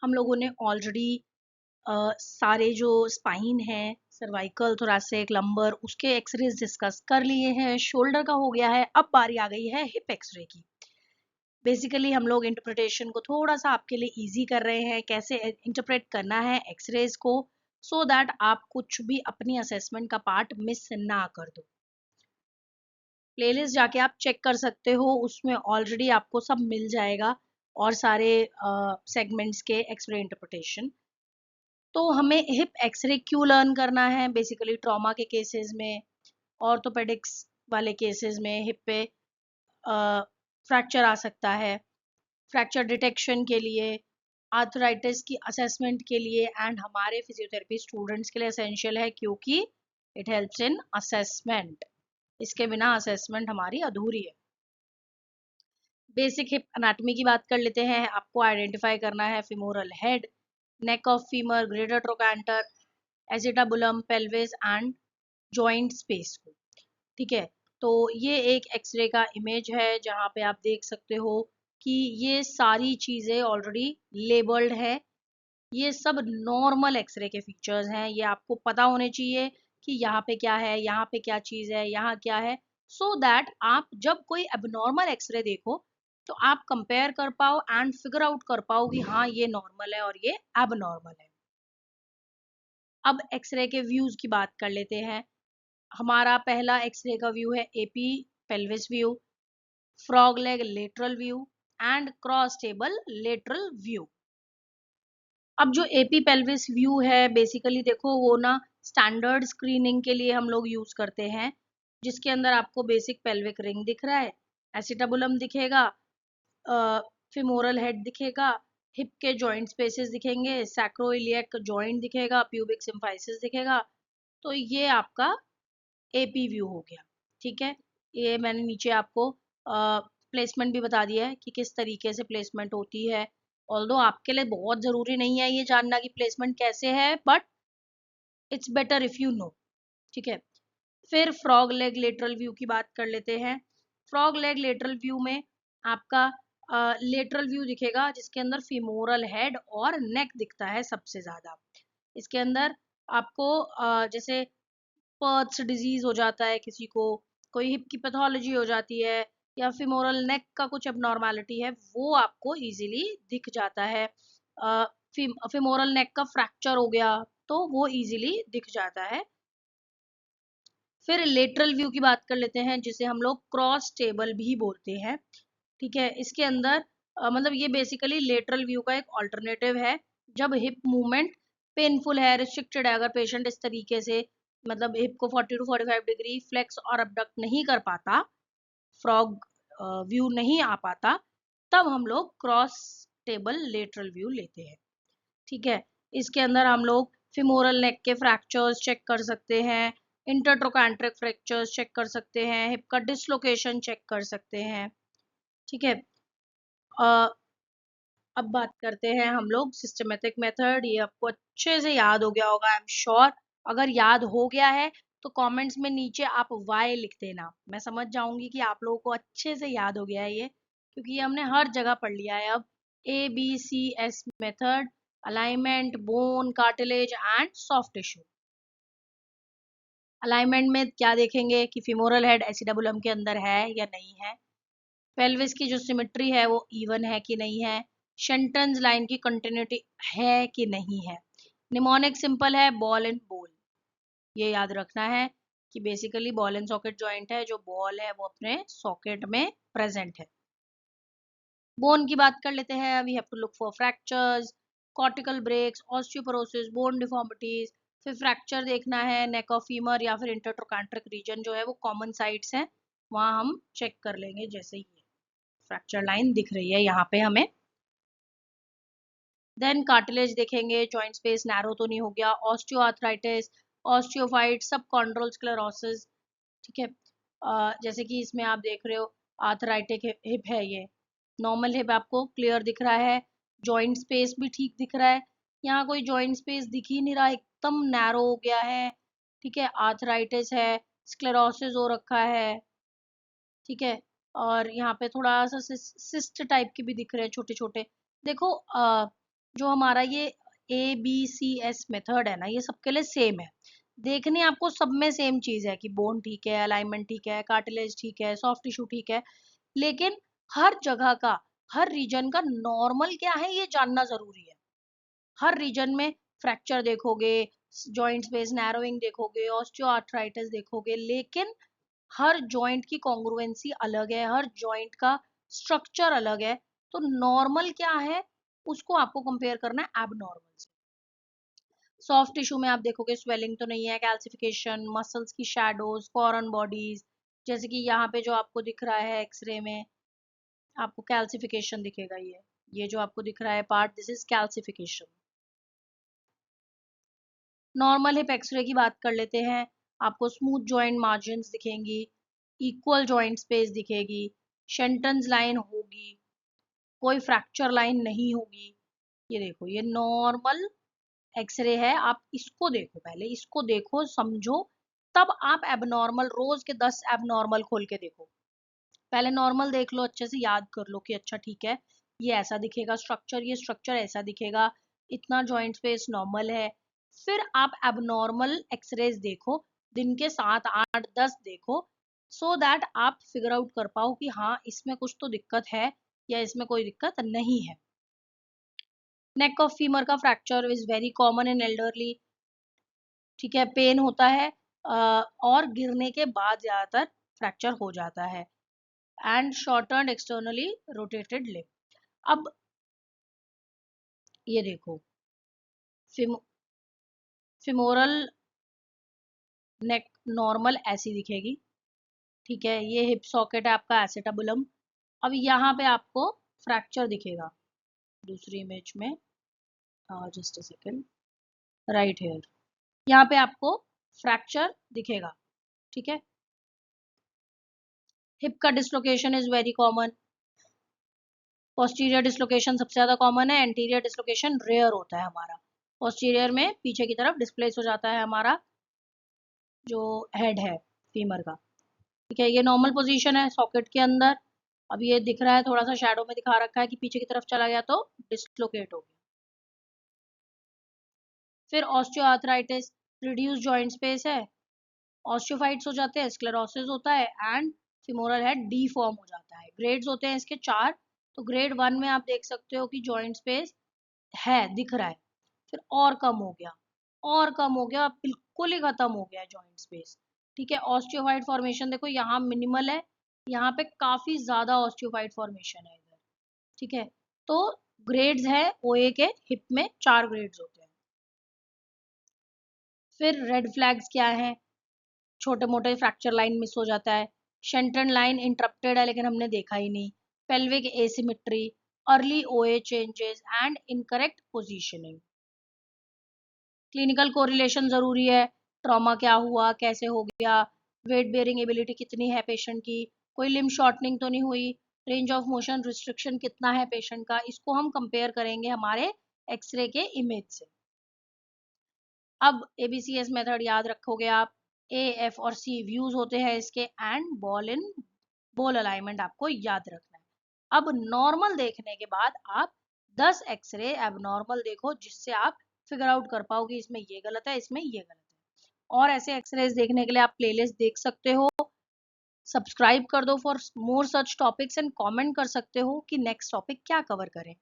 हम लोगों ने ऑलरेडी सारे जो स्पाइन है, सर्वाइकल, थोरैसिक, लंबर, उसके एक्सरेज डिस्कस कर लिए हैं। शोल्डर का हो गया है, अब बारी आ गई है हिप एक्सरे की। बेसिकली हम लोग इंटरप्रिटेशन को थोड़ा सा आपके लिए इजी कर रहे हैं, कैसे इंटरप्रेट करना है एक्सरेज को, सो दैट आप कुछ भी अपनी असेसमेंट का पार्ट मिस ना कर दो। प्लेलिस्ट जाके आप चेक कर सकते हो, उसमें ऑलरेडी आपको सब मिल जाएगा और सारे सेगमेंट्स के एक्सरे इंटरप्रिटेशन। तो हमें हिप एक्सरे क्यों लर्न करना है? बेसिकली ट्रॉमा के केसेस में, ऑर्थोपेडिक्स वाले केसेस में हिप पे फ्रैक्चर आ सकता है, फ्रैक्चर डिटेक्शन के लिए, आर्थराइटिस की असेसमेंट के लिए, एंड हमारे फिजियोथेरेपी स्टूडेंट्स के लिए एसेंशियल है, क्योंकि इट हेल्प्स इन असेसमेंट। इसके बिना असेसमेंट हमारी अधूरी है। बेसिक हिप एनाटॉमी की बात कर लेते हैं। आपको आइडेंटिफाई करना है femoral head, neck of femur, greater trochanter, acetabulum, pelvis and joint space को। ठीक है, तो ये एक एक्सरे का इमेज है जहाँ पे आप देख सकते हो कि ये सारी चीज़ें ऑलरेडी लेबल्ड है। ये सब नॉर्मल एक्सरे के फीचर्स हैं, ये आपको पता होने चाहिए कि यहाँ पे क्या है, यहाँ पे क्या चीज़ है, यहाँ क्या है, सो दैट आप जब कोई एबनॉर्मल एक्सरे देखो तो आप कंपेयर कर पाओ एंड फिगर आउट कर पाओ कि हाँ ये नॉर्मल है और ये एबनॉर्मल है। अब एक्सरे के व्यूज की बात कर लेते हैं। हमारा पहला एक्सरे का व्यू है AP pelvis view, frog leg lateral view and cross table lateral view. अब जो एपी पेल्विस व्यू है, बेसिकली देखो वो ना स्टैंडर्ड स्क्रीनिंग के लिए हम लोग यूज करते हैं, जिसके अंदर आपको बेसिक पेल्विक रिंग दिख रहा है, एसिटाबुलम दिखेगा, फिमोरल हेड दिखेगा, हिप के जॉइंट स्पेसेस दिखेंगे, सैक्रोइलियक जॉइंट दिखेगा, प्यूबिक सिम्फाइसिस दिखेगा। तो ये आपका एपी व्यू हो गया। ठीक है, ये मैंने नीचे आपको प्लेसमेंट भी बता दिया है कि किस तरीके से प्लेसमेंट होती है। ऑल्दो आपके लिए बहुत ज़रूरी नहीं है ये जानना कि प्लेसमेंट कैसे है, but it's better if you know. ठीक है, फिर फ्रॉग लेग लेटरल व्यू की बात कर लेते हैं। फ्रॉग लेग लेटरल व्यू में आपका लेटरल व्यू दिखेगा, जिसके अंदर फीमोरल हेड और नेक दिखता है सबसे ज़्यादा। इसके अंदर आपको जैसे पर्ट्स डिजीज हो जाता है किसी को, कोई हिप की पैथोलॉजी हो जाती है, या फिमोरल नेक का कुछ एबनॉर्मेलिटी है, वो आपको इजीली दिख जाता है। फिमोरल नेक का फ्रैक्चर हो गया तो वो इजीली दिख जाता है। फिर लेटरल व्यू की बात कर लेते हैं, जिसे हम लोग क्रॉस टेबल भी बोलते हैं। ठीक है, इसके अंदर मतलब ये बेसिकली लेटरल व्यू का एक ऑल्टरनेटिव है। जब हिप मूवमेंट पेनफुल है, रिस्ट्रिक्टेड है, अगर पेशेंट इस तरीके से मतलब हिप को 40 टू 45 डिग्री फ्लेक्स और अबडक्ट नहीं कर पाता, फ्रॉग व्यू नहीं आ पाता, तब हम लोग क्रॉस टेबल लेटरल व्यू लेते हैं। ठीक है, इसके अंदर हम लोग फिमोरल नेक के फ्रैक्चर्स चेक कर सकते हैं, इंटरट्रोकैंट्रिक फ्रैक्चर्स चेक कर सकते हैं, हिप का डिसलोकेशन चेक कर सकते हैं। ठीक है, अब बात करते हैं हम लोग सिस्टमेटिक मेथड। ये आपको अच्छे से याद हो गया होगा, आई एम श्योर। अगर याद हो गया है तो कमेंट्स में नीचे आप वाई लिख देना, मैं समझ जाऊंगी कि आप लोगों को अच्छे से याद हो गया है ये, क्योंकि ये हमने हर जगह पढ़ लिया है अब। ABCS method, alignment, bone, cartilage and soft tissue. Alignment में क्या देखेंगे कि फिमोरल हेड एसिडाबुलम के अंदर है या नहीं है, पेल्विस की जो सिमेट्री है वो इवन है कि नहीं है, शेंटन्स लाइन की कंटिन्यूटी है कि नहीं है। निमोनिक सिंपल है बॉल एंड बोल, ये याद रखना है कि basically ball and socket joint है, जो बॉल है वो अपने सॉकेट में प्रेजेंट है। बोन की बात कर लेते हैं। We have to look for fractures, cortical breaks, osteoporosis, bone deformities. फिर फ्रैक्चर देखना है नेक ऑफ फीमर या फिर इंटरट्रोकैंट्रिक रीजन जो है वो कॉमन साइट्स हैं, वहाँ हम चेक कर लेंगे। जैसे ही फ्रैक्चर लाइन दिख रही है यहाँ पे हमें, देन कार्टिलेज देखेंगे, जॉइंट स्पेस नैरो तो नहीं हो गया, ऑस्टियोआर्थराइटिस, ऑस्टियोफाइट, सबकॉन्ड्रल स्क्लेरोसिस। ठीक है, जैसे कि इसमें आप देख रहे हो आर्थराइटिक हिप है, ये नॉर्मल हिप आपको क्लियर दिख रहा है, जॉइंट स्पेस भी ठीक दिख रहा है, यहाँ कोई जॉइंट स्पेस दिख ही नहीं रहा, एकदम नैरो हो गया है। ठीक है, आर्थराइटिस है, स्क्लेरोसिस हो रखा है। ठीक है, और यहाँ पे थोड़ा सा सिस्ट टाइप के भी दिख रहे हैं छोटे छोटे। देखो जो हमारा ये ABCS मेथड है ना, ये सबके लिए सेम है। देखने आपको सब में सेम चीज है कि बोन ठीक है, अलाइनमेंट ठीक है, कार्टिलेज ठीक है, सॉफ्ट टिश्यू ठीक है, लेकिन हर जगह का, हर रीजन का नॉर्मल क्या है ये जानना जरूरी है। हर रीजन में फ्रैक्चर देखोगे, जॉइंट स्पेस नैरोइंग देखोगे, ऑस्टियोआर्थराइटिस देखोगे, लेकिन हर जॉइंट की कॉन्ग्रुएंसी अलग है, हर जॉइंट का स्ट्रक्चर अलग है। तो नॉर्मल क्या है उसको आपको कंपेयर करना है एबनॉर्मल से। सॉफ्ट टिश्यू में आप देखोगे स्वेलिंग तो नहीं है, कैल्सिफिकेशन, मसल्स की शैडोज, फॉरेन बॉडीज, जैसे कि यहाँ पे जो आपको दिख रहा है एक्सरे में, आपको कैल्सिफिकेशन दिखेगा। ये जो आपको दिख रहा है part, this is calcification. Normal hip X ray की बात कर लेते हैं। आपको स्मूथ जॉइंट मार्जिन्स दिखेंगी, इक्वल जॉइंट स्पेस दिखेगी, शेंटन्स लाइन होगी, कोई फ्रैक्चर लाइन नहीं होगी। ये देखो, ये नॉर्मल एक्सरे है। आप इसको देखो, पहले इसको देखो, समझो, तब आप एबनॉर्मल, रोज के 10 एबनॉर्मल खोल के देखो। पहले नॉर्मल देख लो, अच्छे से याद कर लो कि अच्छा ठीक है, ये ऐसा दिखेगा स्ट्रक्चर, ये स्ट्रक्चर ऐसा दिखेगा, इतना जॉइंट स्पेस नॉर्मल है। फिर आप एबनॉर्मल एक्सरेज देखो, दिन के 7 8 10 देखो, सो दैट आप फिगर आउट कर पाओ कि हाँ इसमें कुछ तो दिक्कत है या इसमें कोई दिक्कत नहीं है। नेक ऑफ फीमर का fracture is very common in elderly. ठीक है, पेन होता है और गिरने के बाद ज्यादातर फ्रैक्चर हो जाता है। And shorten externally rotated lip. अब ये देखो, फिमोरल नेक नॉर्मल ऐसी दिखेगी। ठीक है, ये हिप सॉकेट है आपका एसेटाबुलम। अब यहाँ पे आपको फ्रैक्चर दिखेगा दूसरी इमेज में, just a second, right here, यहाँ पे आपको फ्रैक्चर दिखेगा। ठीक है, हिप का dislocation is very common. Posterior dislocation सबसे ज्यादा कॉमन है, एंटीरियर डिसलोकेशन रेयर होता है हमारा। पोस्टीरियर में पीछे की तरफ डिस्प्लेस हो जाता है हमारा जो हेड है फीमर का। ठीक है, ये नॉर्मल पोजीशन है सॉकेट के अंदर। अब ये दिख रहा है, थोड़ा सा शैडो में दिखा रखा है कि पीछे की तरफ चला गया तो डिसलोकेट हो गया। फिर ऑस्टियोआर्थराइटिस, रिड्यूस जॉइंट स्पेस है, ऑस्टियोफाइट्स हो जाते हैं, स्क्लेरोसिस होता है, एंड फिमोरल हेड डीफॉर्म हो जाता है। ग्रेड्स होते हैं इसके 4। तो ग्रेड 1 में आप देख सकते हो कि जॉइंट स्पेस है, दिख रहा है, फिर और कम हो गया, और कम हो गया, बिल्कुल ही खत्म हो गया जॉइंट स्पेस। ठीक है, ऑस्टियोफाइट फॉर्मेशन देखो यहाँ मिनिमल है, यहाँ पे काफी ज्यादा ऑस्टियोफाइट फॉर्मेशन है इधर। ठीक है, तो ग्रेड्स है ओए के, हिप में 4 ग्रेड्स होते हैं। फिर रेड फ्लैग्स क्या है, छोटे मोटे फ्रैक्चर लाइन मिस हो जाता है, शेंटन लाइन इंटरप्टेड है लेकिन हमने देखा ही नहीं, पेल्विक एसिमेट्री, अर्ली ओए changes and incorrect positioning. Clinical correlation जरूरी है, ट्रॉमा क्या हुआ, कैसे हो गया, वेट बेयरिंग एबिलिटी कितनी है पेशेंट की, कोई लिम्ब शॉर्टनिंग तो नहीं हुई, रेंज ऑफ मोशन रिस्ट्रिक्शन कितना है पेशेंट का, इसको हम कंपेयर करेंगे हमारे एक्सरे के इमेज से। अब ABCS मेथड याद रखोगे आप, A, F और C व्यूज होते हैं इसके, एंड बॉल अलाइनमेंट आपको याद रखना है। अब नॉर्मल देखने के बाद आप 10 एक्सरे एबनॉर्मल देखो, जिससे आप फिगर आउट कर पाओ कि इसमें ये गलत है, इसमें ये गलत है। और ऐसे एक्सरेज देखने के लिए आप प्लेलिस्ट देख सकते हो, सब्सक्राइब कर दो for more such topics, and comment कर सकते हो कि नेक्स्ट टॉपिक क्या कवर करें।